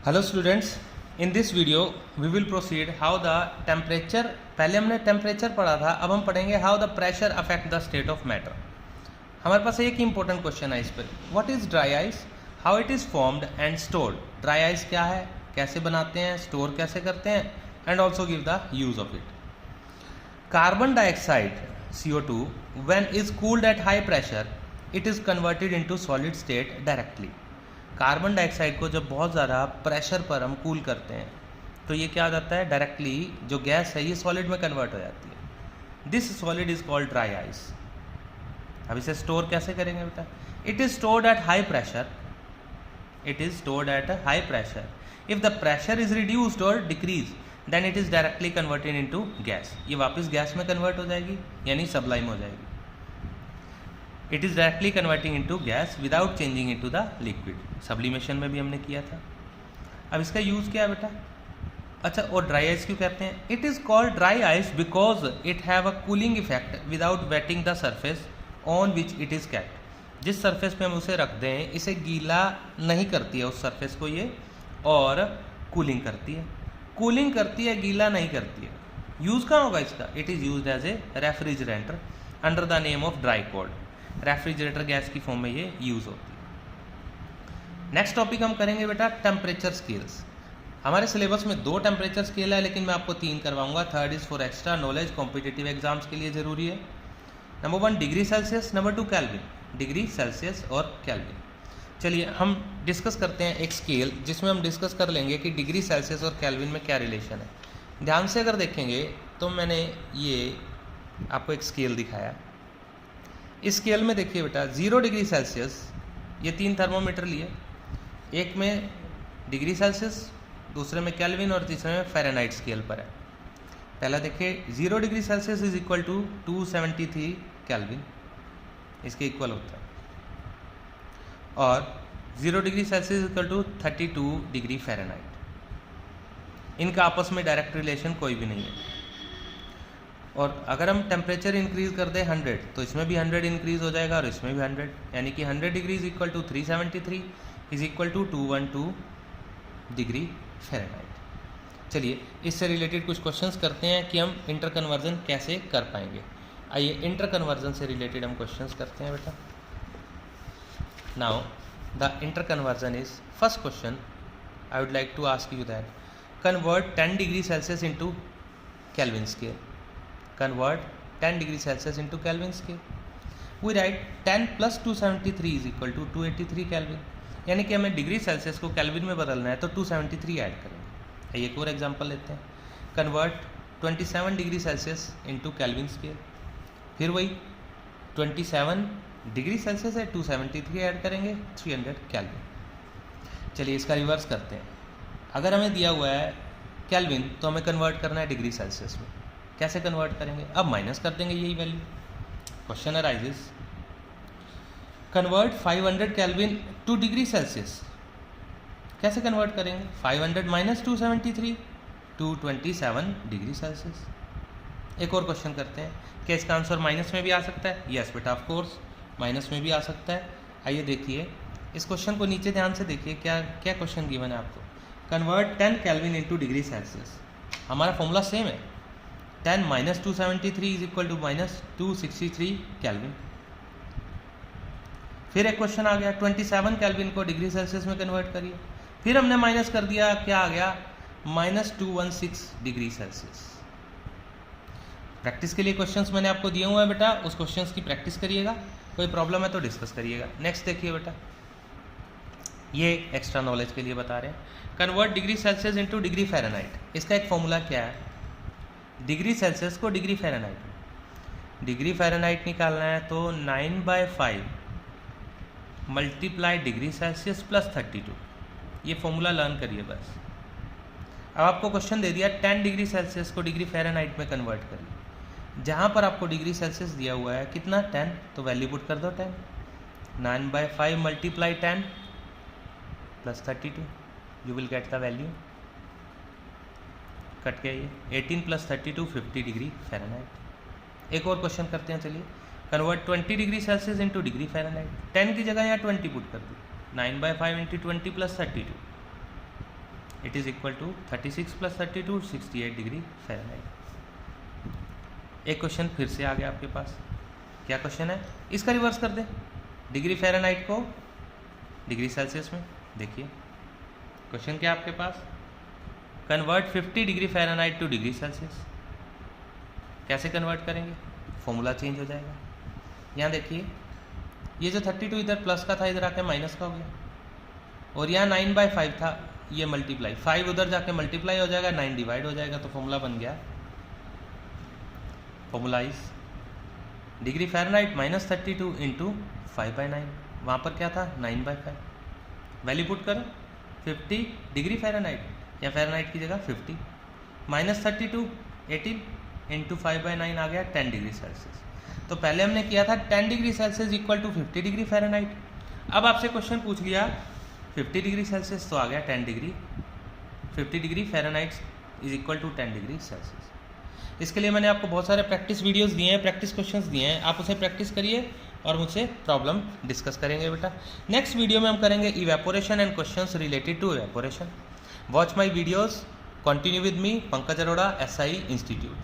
Hello students, in this video we will proceed how the temperature, पहले हमने temperature पढ़ा था, अब हम पढ़ेंगे how the pressure affect the state of matter. हमारे पास एक इंपॉर्टेंट क्वेश्चन है इस पर, what is dry ice, how it is formed and stored. Dry ice क्या है, कैसे बनाते हैं, स्टोर कैसे करते हैं, and also give the use of it. Carbon dioxide CO2 when is cooled at high pressure it is converted into solid state directly। Carbon dioxide को जब बहुत ज़्यादा प्रेशर पर हम कूल करते हैं तो ये क्या आ जाता है, डायरेक्टली जो गैस है ये सॉलिड में कन्वर्ट हो जाती है। This solid is called dry ice. अब इसे स्टोर कैसे करेंगे बेटा, it is stored at high pressure, it is stored at high pressure. If the pressure is reduced और decrease then it is directly converted into gas. ये वापस gas में convert हो जाएगी यानी सबलाइम हो जाएगी। It is directly converting into gas without changing into the liquid. Sublimation में भी हमने किया था। अब इसका यूज क्या है बेटा, अच्छा, और ड्राई आइस क्यों कहते हैं, it is called dry ice because it have a cooling effect without waiting the surface on which it is kept. जिस सरफेस पे हम उसे रख दें इसे गीला नहीं करती है उस सरफेस को ये, और कूलिंग करती है, कूलिंग करती है, गीला नहीं करती है। यूज़ कहाँ होगा इसका, it is use as a refrigerator under the name of dry cold. Refrigerator gas की फॉर्म में ये यूज़ होती है। नेक्स्ट टॉपिक हम करेंगे बेटा टेम्परेचर स्केल्स। हमारे सिलेबस में 2 टेम्परेचर स्केल है लेकिन मैं आपको 3 करवाऊंगा। Third is for extra knowledge, competitive exams के लिए ज़रूरी है। Number 1 degree Celsius, number 2 kelvin. Degree Celsius और केल्विन। चलिए हम डिस्कस करते हैं एक स्केल जिसमें हम डिस्कस कर लेंगे कि डिग्री सेल्सियस और केल्विन में क्या रिलेशन है। ध्यान से अगर देखेंगे तो मैंने ये आपको एक स्केल दिखाया। इस स्केल में देखिए बेटा 0 डिग्री सेल्सियस, ये 3 थर्मोमीटर लिए, एक में डिग्री सेल्सियस, दूसरे में केल्विन और तीसरे में फ़ारेनहाइट स्केल पर है। पहला देखिए 0 degree Celsius is equal to 273 Kelvin, इसके इक्वल होता है, और 0 degree Celsius equal to 32 degree Fahrenheit. इनका आपस में डायरेक्ट रिलेशन कोई भी नहीं है। और अगर हम टेम्परेचर इंक्रीज़ कर दें 100 तो इसमें भी 100 इंक्रीज़ हो जाएगा और इसमें भी 100, यानी कि 100 degree is equal to 373 is equal to 212 degree Fahrenheit. चलिए इससे रिलेटेड कुछ क्वेश्चंस करते हैं कि हम इंटर कन्वर्जन कैसे कर पाएंगे। आइए इंटर कन्वर्जन से रिलेटेड हम क्वेश्चंस करते हैं बेटा। Now the interconversion is, first question I would like to ask you that convert 10 degree Celsius into Kelvin scale. Convert 10 degree Celsius into Kelvin scale. We write 10 plus 273 is equal to 283 Kelvin। यानी कि हमें degree Celsius को kelvin में बदलना है तो 273 add करेंगे। एक और एग्जांपल लेते हैं, convert 27 degree Celsius into Kelvin scale. फिर वही 27 डिग्री सेल्सियस है, 273 ऐड करेंगे, 300 केल्विन। चलिए इसका रिवर्स करते हैं। अगर हमें दिया हुआ है केल्विन तो हमें कन्वर्ट करना है डिग्री सेल्सियस में। कैसे कन्वर्ट करेंगे, अब माइनस कर देंगे यही value. Question arises, convert 500 kelvin to degree Celsius. कैसे कन्वर्ट करेंगे, 500 माइनस 273 227 डिग्री सेल्सियस। एक और क्वेश्चन करते हैं, क्या इसका आंसर माइनस में भी आ सकता है? यस बेटा, ऑफ कोर्स माइनस में भी आ सकता है। आइए देखिए इस क्वेश्चन को, नीचे ध्यान से देखिए क्या क्या क्वेश्चन गिवन है आपको। Convert 10 Kelvin into degree Celsius, हमारा फॉर्मूला सेम है, 10 minus 273 is equal to minus 263 Kelvin. फिर एक क्वेश्चन आ गया, 27 केल्विन को डिग्री सेल्सियस में कन्वर्ट करिए। फिर हमने माइनस कर दिया, क्या आ गया, माइनस 216 डिग्री सेल्सियस। प्रैक्टिस के लिए क्वेश्चंस मैंने आपको दिए हुए हैं बेटा, उस क्वेश्चंस की प्रैक्टिस करिएगा, कोई प्रॉब्लम है तो डिस्कस करिएगा। नेक्स्ट देखिए बेटा, ये एक्स्ट्रा नॉलेज के लिए बता रहे हैं, convert degree Celsius into degree Fahrenheit. इसका एक फॉर्मूला क्या है, डिग्री सेल्सियस को डिग्री फ़ारेनहाइट में, डिग्री फ़ारेनहाइट निकालना है तो 9/5 मल्टीप्लाई डिग्री सेल्सियस प्लस 32। ये फॉर्मूला लर्न करिए बस। अब आपको क्वेश्चन दे दिया 10 डिग्री सेल्सियस को डिग्री फ़ारेनहाइट में कन्वर्ट करिए। जहाँ पर आपको डिग्री सेल्सियस दिया हुआ है कितना, 10, तो वैल्यू पुट कर दो 10। 9/5 multiply 10 plus 32, you will get the value. Cut गया ये, 18 प्लस 32 50 डिग्री फ़ारेनहाइट। एक और क्वेश्चन करते हैं, चलिए convert 20 degree Celsius into degree Fahrenheit. 10 की जगह यहाँ 20 पुट कर दी, 9/5 into 20 plus 32, it is equal to 36 + 32 68 degree Fahrenheit. एक क्वेश्चन फिर से आ गया आपके पास। क्या क्वेश्चन है, इसका रिवर्स कर दें, डिग्री फ़ारेनहाइट को डिग्री सेल्सियस में। देखिए क्वेश्चन क्या है आपके पास, convert 50 degree Fahrenheit to degree Celsius. कैसे कन्वर्ट करेंगे, फॉर्मूला चेंज हो जाएगा। यहाँ देखिए ये जो 32 इधर प्लस का था इधर आके माइनस का हो गया, और यहाँ 9/5 था, ये मल्टीप्लाई 5 उधर जाके मल्टीप्लाई हो जाएगा, 9 डिवाइड हो जाएगा, तो फॉर्मूला बन गया, फॉर्मूला इज डिग्री फ़ारेनहाइट -32 × 5/9। वहाँ पर क्या था 9/5, वैल्यू पुट करो 50 डिग्री फ़ारेनहाइट, या फ़ारेनहाइट की जगह 50, -32 18 × 5/9 आ गया 10 डिग्री सेल्सियस। तो पहले हमने किया था 10 degree Celsius equal to 50 degree Fahrenheit. अब आपसे क्वेश्चन पूछ लिया 50 डिग्री सेल्सियस, तो आ गया 10 degree, 50 degree Fahrenheit is equal to 10 degree Celsius. इसके लिए मैंने आपको बहुत सारे प्रैक्टिस वीडियोस दिए हैं, प्रैक्टिस क्वेश्चंस दिए हैं, आप उसे प्रैक्टिस करिए और मुझसे प्रॉब्लम डिस्कस करेंगे बेटा। नेक्स्ट वीडियो में हम करेंगे evaporation and questions related to evaporation. Watch my videos, continue with me, Pankaj Arora, SI institute.